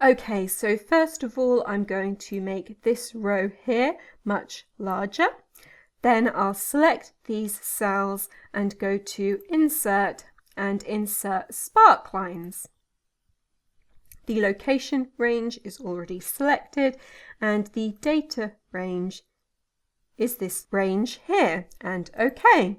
Okay, so first of all, I'm going to make this row here much larger. Then I'll select these cells and go to Insert and insert Sparklines. The location range is already selected and the data range is this range here, and OK.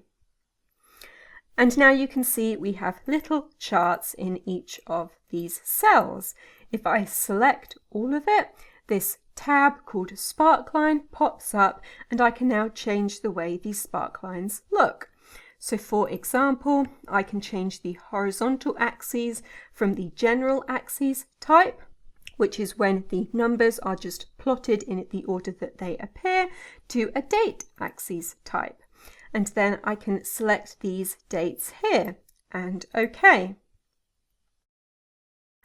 And now you can see we have little charts in each of these cells. If I select all of it, this tab called Sparkline pops up and I can now change the way these sparklines look. So for example, I can change the horizontal axes from the general axes type, which is when the numbers are just plotted in the order that they appear, to a date axes type. And then I can select these dates here and OK.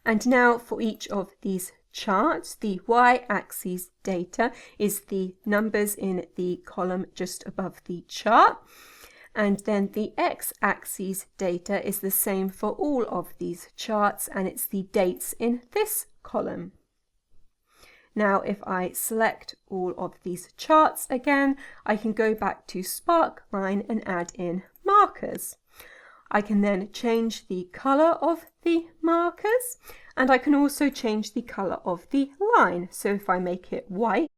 And now for each of these charts, the y-axis data is the numbers in the column just above the chart. And then the x-axis data is the same for all of these charts, and it's the dates in this column. Now if I select all of these charts again, I can go back to Sparkline and add in markers. I can then change the colour of the markers, and I can also change the colour of the line. So if I make it white,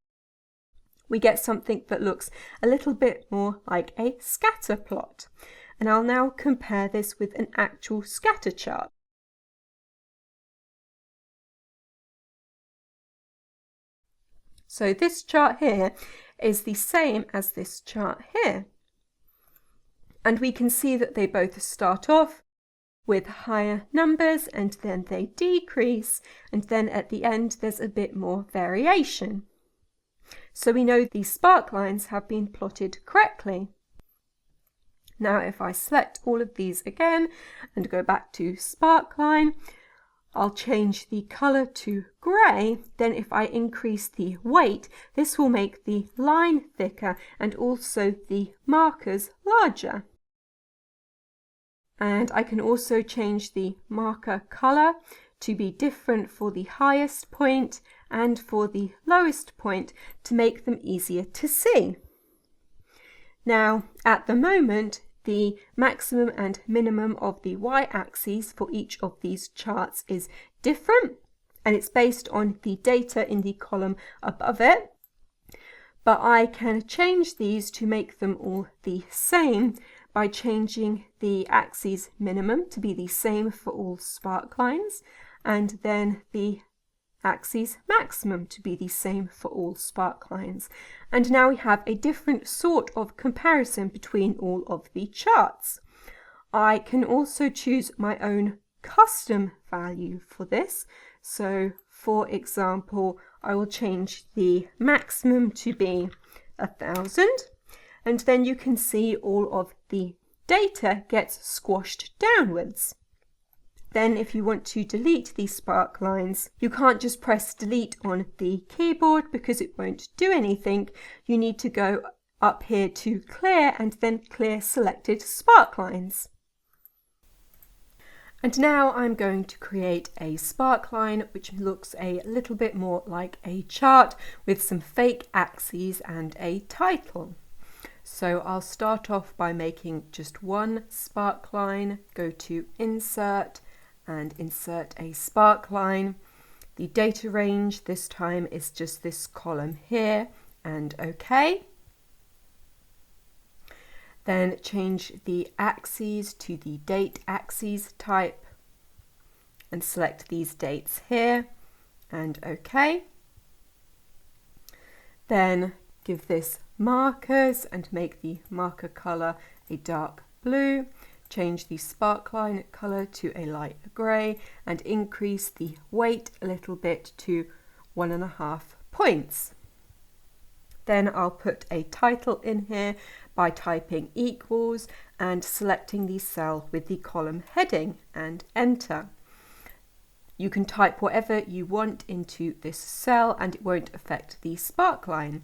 we get something that looks a little bit more like a scatter plot. And I'll now compare this with an actual scatter chart. So this chart here is the same as this chart here. And we can see that they both start off with higher numbers and then they decrease, and then at the end there's a bit more variation. So we know these sparklines have been plotted correctly. Now if I select all of these again and go back to Sparkline, I'll change the colour to grey. Then if I increase the weight, this will make the line thicker and also the markers larger. And I can also change the marker colour to be different for the highest point and for the lowest point to make them easier to see. Now, at the moment, the maximum and minimum of the y-axes for each of these charts is different, and it's based on the data in the column above it. But I can change these to make them all the same by changing the axes minimum to be the same for all sparklines, and then the axes maximum to be the same for all sparklines. And now we have a different sort of comparison between all of the charts. I can also choose my own custom value for this. So for example, I will change the maximum to be 1,000, and then you can see all of the data gets squashed downwards. Then if you want to delete these sparklines, you can't just press delete on the keyboard because it won't do anything. You need to go up here to clear and then clear selected sparklines. And now I'm going to create a sparkline which looks a little bit more like a chart with some fake axes and a title. So I'll start off by making just one sparkline, go to Insert and insert a sparkline. The data range this time is just this column here, and OK. Then change the axes to the date axes type and select these dates here, and OK. Then give this markers and make the marker colour a dark blue. Change the sparkline colour to a light grey and increase the weight a little bit to 1.5 points. Then I'll put a title in here by typing equals and selecting the cell with the column heading and enter. You can type whatever you want into this cell and it won't affect the sparkline.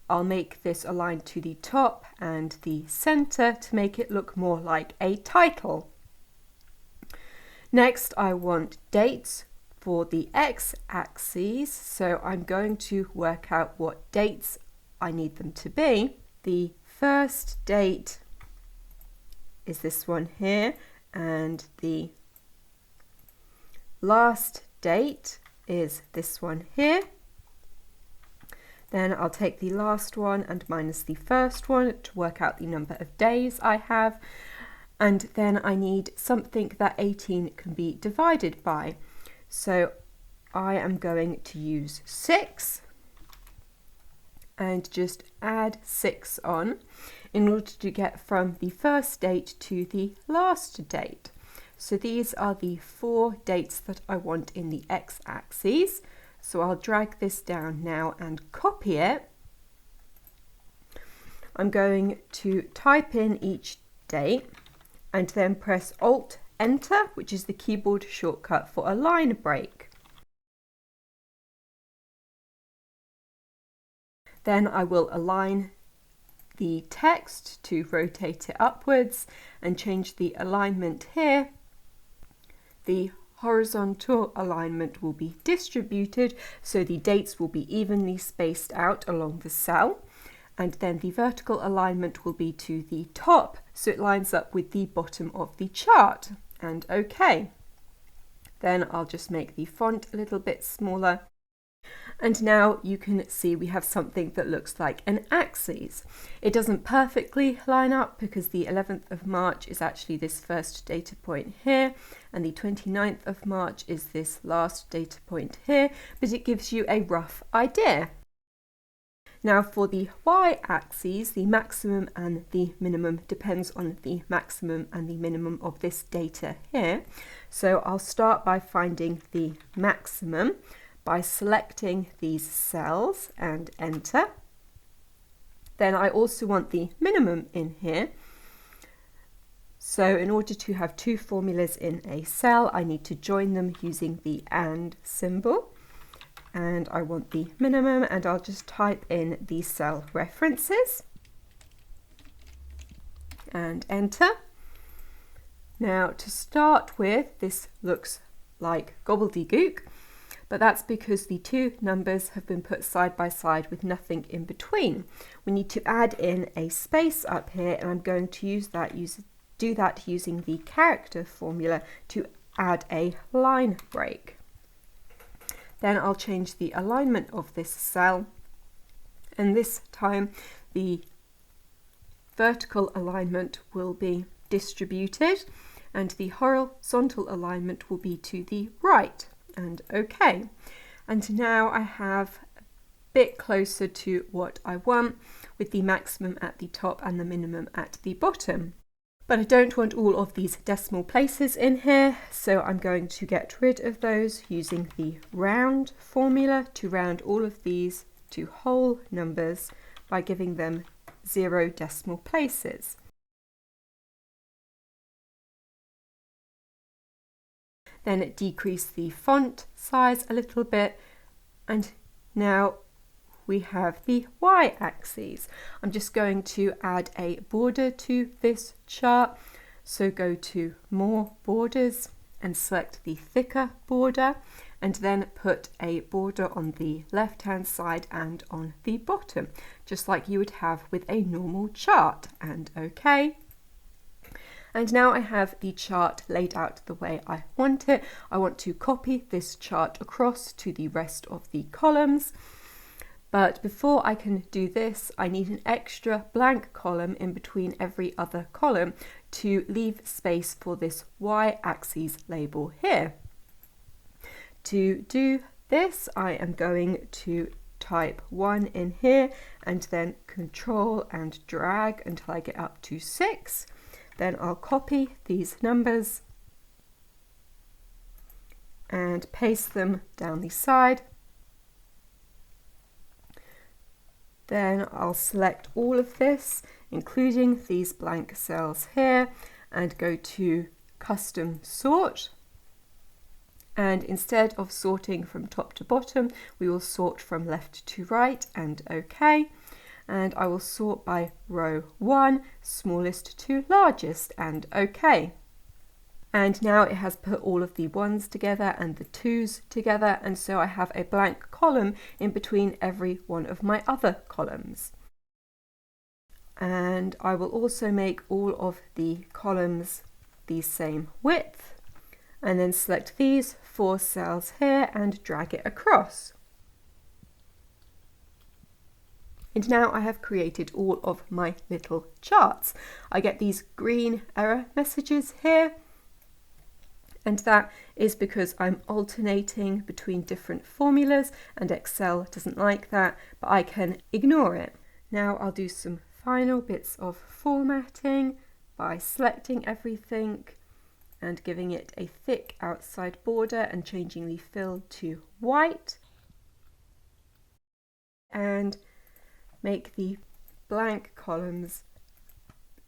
I'll make this align to the top and the center to make it look more like a title. Next, I want dates for the x-axis, so I'm going to work out what dates I need them to be. The first date is this one here, and the last date is this one here. Then I'll take the last one and minus the first one to work out the number of days I have. And then I need something that 18 can be divided by. So I am going to use 6 and just add 6 on in order to get from the first date to the last date. So these are the 4 dates that I want in the x-axis. So I'll drag this down now and copy it. I'm going to type in each date and then press Alt-Enter, which is the keyboard shortcut for a line break. Then I will align the text to rotate it upwards and change the alignment here. The horizontal alignment will be distributed, so the dates will be evenly spaced out along the cell, and then the vertical alignment will be to the top, so it lines up with the bottom of the chart. And OK. Then I'll just make the font a little bit smaller. And now you can see we have something that looks like an axis. It doesn't perfectly line up because the 11th of March is actually this first data point here, and the 29th of March is this last data point here, but it gives you a rough idea. Now for the y-axis, the maximum and the minimum depends on the maximum and the minimum of this data here. So I'll start by finding the maximum by selecting these cells and enter. Then I also want the minimum in here. So in order to have 2 formulas in a cell, I need to join them using the AND symbol. And I want the minimum, and I'll just type in the cell references and enter. Now to start with, this looks like gobbledygook, but that's because the 2 numbers have been put side by side with nothing in between. We need to add in a space up here, and I'm going to do that using the character formula to add a line break. Then I'll change the alignment of this cell, and this time the vertical alignment will be distributed and the horizontal alignment will be to the right, and OK. And now I have a bit closer to what I want, with the maximum at the top and the minimum at the bottom. But I don't want all of these decimal places in here, so I'm going to get rid of those using the round formula to round all of these to whole numbers by giving them 0 decimal places. Then decrease the font size a little bit, and now we have the y-axis. I'm just going to add a border to this chart. So go to More Borders and select the thicker border, and then put a border on the left-hand side and on the bottom, just like you would have with a normal chart, and OK. And now I have the chart laid out the way I want it. I want to copy this chart across to the rest of the columns. But before I can do this, I need an extra blank column in between every other column to leave space for this y-axis label here. To do this, I am going to type 1 in here and then Control and drag until I get up to 6. Then I'll copy these numbers and paste them down the side. Then I'll select all of this, including these blank cells here, and go to Custom Sort. And instead of sorting from top to bottom, we will sort from left to right, and OK. And I will sort by row 1, smallest to largest, and OK. And now it has put all of the 1s together and the 2s together, and so I have a blank column in between every one of my other columns. And I will also make all of the columns the same width, and then select these 4 cells here and drag it across. And now I have created all of my little charts. I get these green error messages here, and that is because I'm alternating between different formulas, and Excel doesn't like that, but I can ignore it. Now I'll do some final bits of formatting by selecting everything and giving it a thick outside border and changing the fill to white, and make the blank columns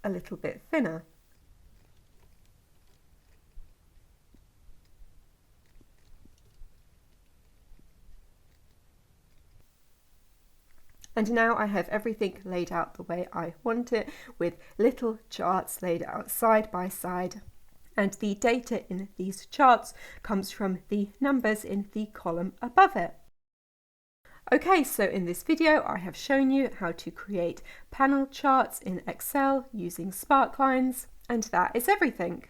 a little bit thinner. And now I have everything laid out the way I want it, with little charts laid out side by side. And the data in these charts comes from the numbers in the column above it. Okay, so in this video I have shown you how to create panel charts in Excel using Sparklines, and that is everything.